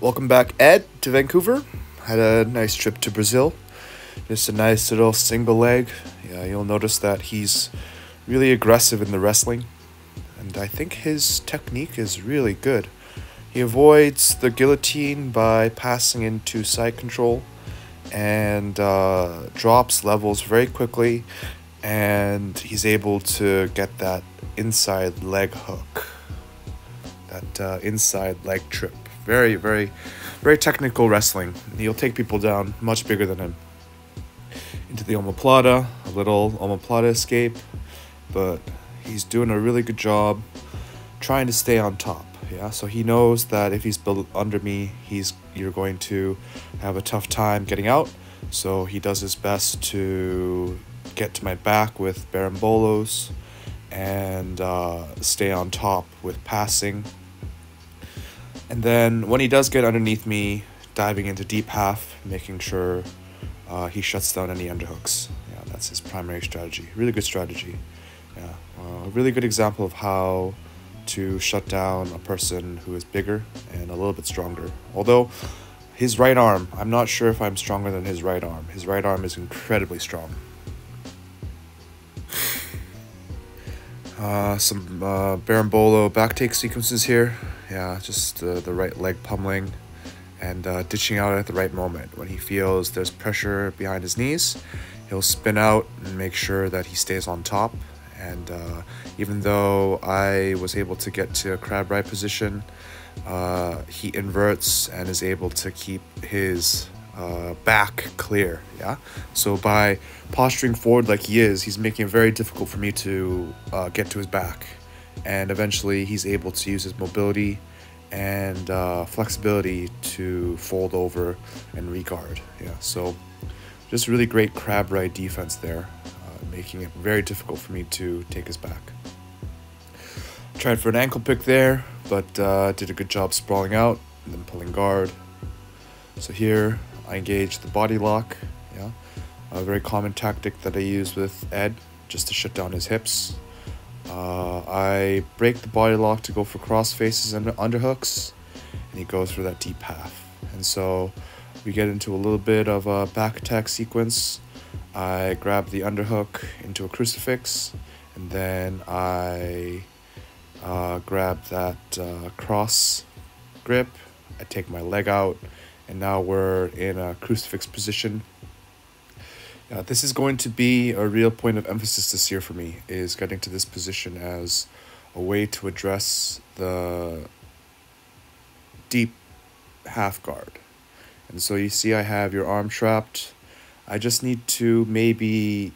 Welcome back, Ed, to Vancouver. Had a nice trip to Brazil. Just a nice little single leg. Yeah, you'll notice that he's really aggressive in the wrestling, and I think his technique is really good. He avoids the guillotine by passing into side control and drops levels very quickly, and he's able to get that inside leg hook, that inside leg trip. Very, very, very technical wrestling. He'll take people down much bigger than him. Into the omoplata, a little omoplata escape, but he's doing a really good job trying to stay on top. Yeah, so he knows that if he's under me, you're going to have a tough time getting out. So he does his best to get to my back with barambolos and stay on top with passing. And then when he does get underneath me, diving into deep half, making sure he shuts down any underhooks. Yeah, that's his primary strategy. Really good strategy. Yeah, a really good example of how to shut down a person who is bigger and a little bit stronger. Although his right arm, I'm not sure if I'm stronger than his right arm. His right arm is incredibly strong. Some Barambolo backtake sequences here. Yeah, just the right leg pummeling and ditching out at the right moment. When he feels there's pressure behind his knees, he'll spin out and make sure that he stays on top. And even though I was able to get to a crab right position, he inverts and is able to keep his back clear. Yeah, so by posturing forward like he is, he's making it very difficult for me to get to his back, and eventually he's able to use his mobility and flexibility to fold over and regard. Yeah, so just really great crab right defense there, making it very difficult for me to take his back. Tried for an ankle pick there, but did a good job sprawling out and then pulling guard. So here I engage the body lock. Yeah, a very common tactic that I use with Ed, just to shut down his hips. I break the body lock to go for cross faces and underhooks, and he goes for that deep half. And so we get into a little bit of a back attack sequence. I grab the underhook into a crucifix, and then I grab that cross grip. I take my leg out, and now we're in a crucifix position. This is going to be a real point of emphasis this year for me, is getting to this position as a way to address the deep half guard. And so you see I have your arm trapped. I just need to maybe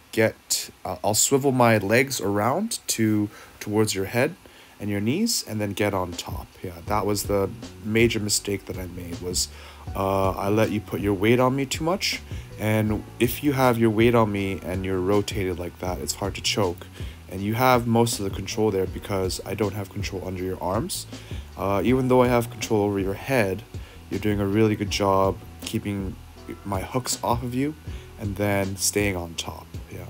I'll swivel my legs around towards your head and your knees, and then get on top. Yeah, that was the major mistake that I made, was I let you put your weight on me too much. And if you have your weight on me and you're rotated like that, it's hard to choke. And you have most of the control there because I don't have control under your arms. Even though I have control over your head, you're doing a really good job keeping my hooks off of you and then staying on top. Yeah,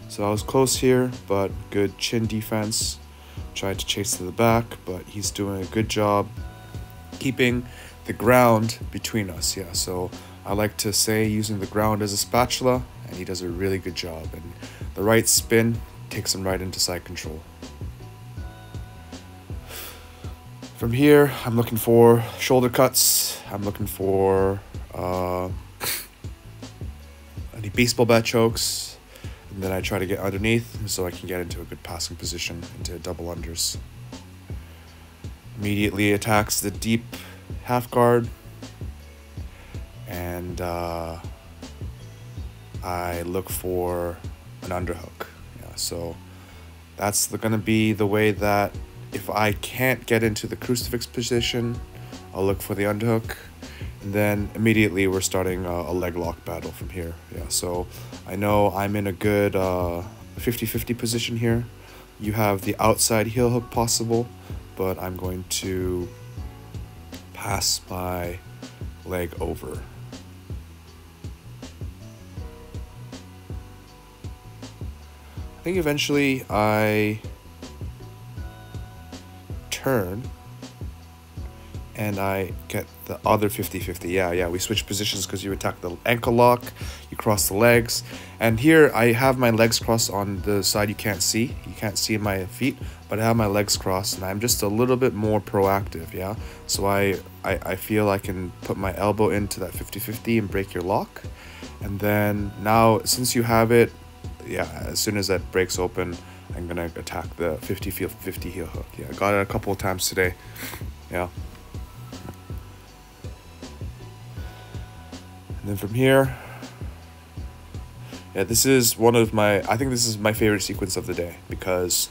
so I was close here, but good chin defense. Tried to chase to the back, but he's doing a good job keeping the ground between us. Yeah, so I like to say using the ground as a spatula, and he does a really good job. And the right spin takes him right into side control. From here, I'm looking for shoulder cuts. I'm looking for any baseball bat chokes. And then I try to get underneath so I can get into a good passing position into double unders. Immediately attacks the deep half guard. And I look for an underhook. Yeah, so that's going to be the way that if I can't get into the crucifix position, I'll look for the underhook. And then immediately we're starting a leg lock battle from here. Yeah, so I know I'm in a good 50-50 position here. You have the outside heel hook possible, but I'm going to pass my leg over. I think eventually I turn and I get the other 50-50. Yeah, we switch positions because you attack the ankle lock, you cross the legs, and here I have my legs crossed on the side you can't see. You can't see my feet, but I have my legs crossed, and I'm just a little bit more proactive, yeah? So I feel I can put my elbow into that 50-50 and break your lock, and then now, since you have it, yeah, as soon as that breaks open, I'm gonna attack the 50-50 heel hook. Yeah, got it a couple of times today, yeah. And then from here, yeah, this is one of my, I think this is my favorite sequence of the day because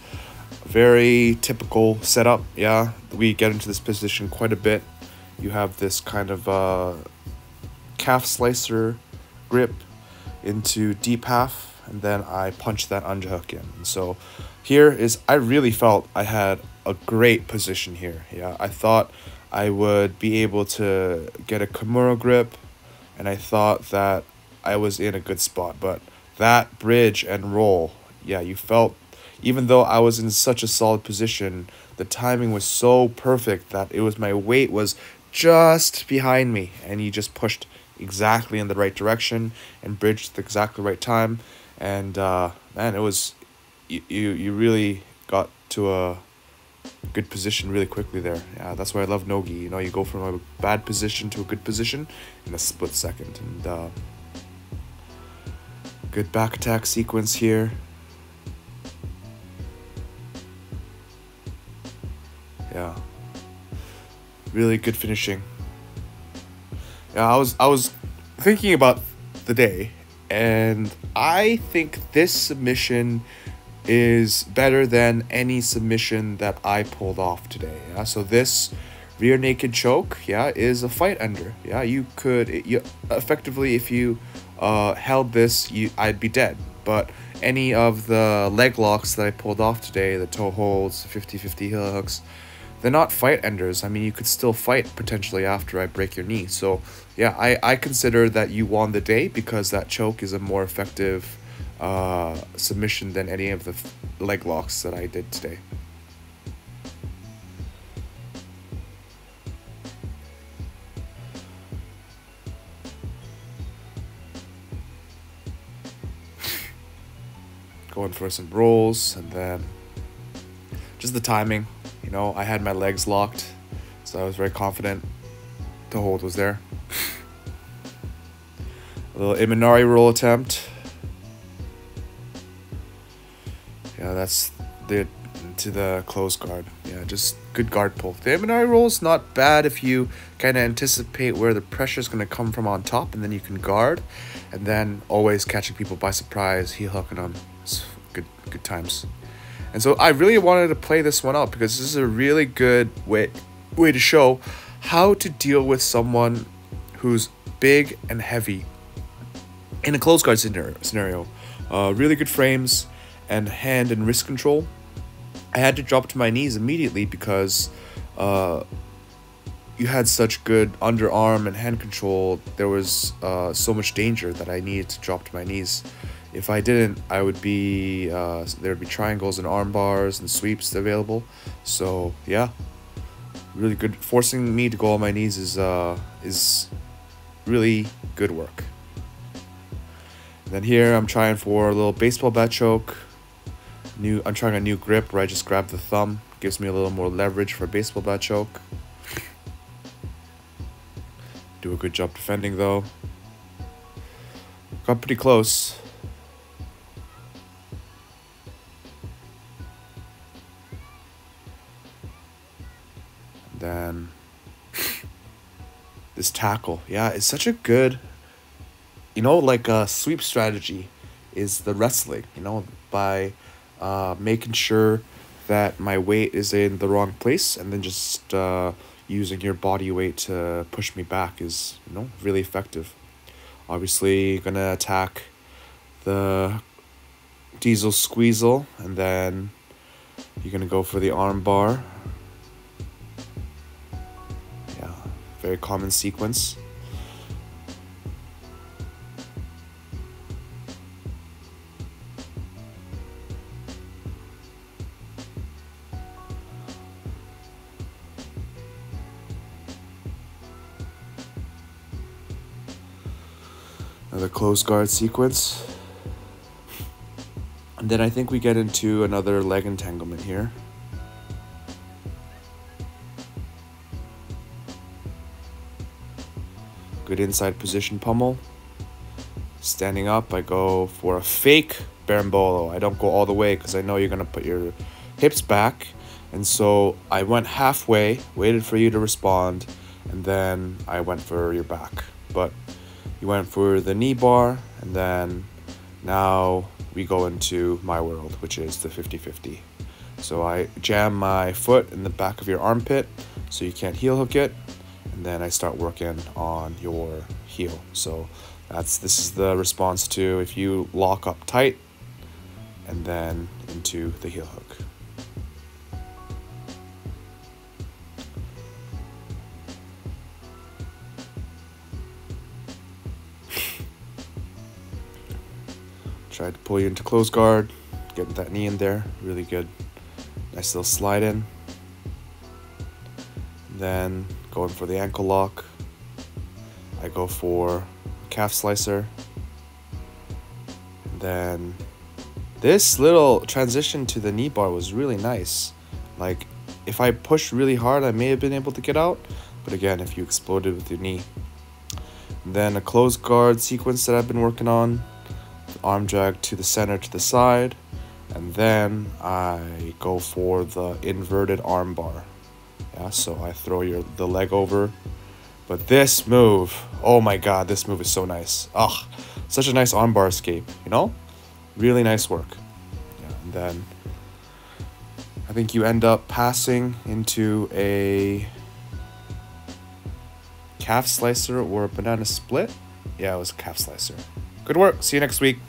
very typical setup, yeah. We get into this position quite a bit. You have this kind of calf slicer grip into deep half, and then I punch that underhook in. And so here is, I really felt I had a great position here, yeah. I thought I would be able to get a Kimura grip, and I thought that I was in a good spot, but that bridge and roll, yeah, you felt, even though I was in such a solid position, the timing was so perfect that it was, my weight was just behind me, and you just pushed exactly in the right direction and bridged at the exactly right time, and man, it was, you really got to a good position really quickly there. Yeah, that's why I love Nogi. You know, you go from a bad position to a good position in a split second. And good back attack sequence here. Yeah, really good finishing. Yeah, I was thinking about the day, and I think this submission is better than any submission that I pulled off today. Yeah, so this rear naked choke, yeah, is a fight ender. Yeah, you could, you effectively, if you held this, I'd be dead. But any of the leg locks that I pulled off today, the toe holds, the 50-50 heel hooks, they're not fight enders. I mean, you could still fight potentially after I break your knee. So yeah, I consider that you won the day because that choke is a more effective submission than any of the leg locks that I did today. Going for some rolls, and then just the timing. You know, I had my legs locked, so I was very confident the hold was there. A little Imanari roll attempt. Yeah, that's to the close guard. Yeah, just good guard pull. The Imanari roll is not bad if you kind of anticipate where the pressure is going to come from on top, and then you can guard, and then always catching people by surprise, heel hooking them. It's good times. And so I really wanted to play this one out because this is a really good way to show how to deal with someone who's big and heavy in a close guard scenario. Really good frames and hand and wrist control. I had to drop to my knees immediately because you had such good underarm and hand control. There was so much danger that I needed to drop to my knees. If I didn't, I would be there would be triangles and arm bars and sweeps available. So yeah, really good. Forcing me to go on my knees is really good work. And then here I'm trying for a little baseball bat choke. I'm trying a new grip where I just grab the thumb. Gives me a little more leverage for a baseball bat choke. Do a good job defending though. Got pretty close. And then this tackle. Yeah, it's such a good, you know, like a sweep strategy is the wrestling, you know, by making sure that my weight is in the wrong place and then just using your body weight to push me back is, you know, really effective. Obviously gonna attack the diesel squeezle, and then you're gonna go for the arm bar. Yeah, very common sequence. Another close guard sequence. And then I think we get into another leg entanglement here. Good inside position pummel. Standing up, I go for a fake berimbolo. I don't go all the way because I know you're going to put your hips back. And so I went halfway, waited for you to respond, and then I went for your back. But you went for the knee bar, and then now we go into my world, which is the 50-50. So I jam my foot in the back of your armpit so you can't heel hook it, and then I start working on your heel. So this is the response to if you lock up tight and then into the heel hook. Tried to pull you into close guard, getting that knee in there, really good. Nice little slide in. Then going for the ankle lock. I go for calf slicer. And then this little transition to the knee bar was really nice. Like, if I pushed really hard, I may have been able to get out. But again, if you exploded with your knee. And then a close guard sequence that I've been working on. Arm drag to the center to the side, and then I go for the inverted arm bar. Yeah, so I throw the leg over. But this move, oh my god, this move is so nice. Oh, such a nice arm bar escape, you know? Really nice work. Yeah, and then I think you end up passing into a calf slicer or a banana split. Yeah, it was a calf slicer. Good work. See you next week.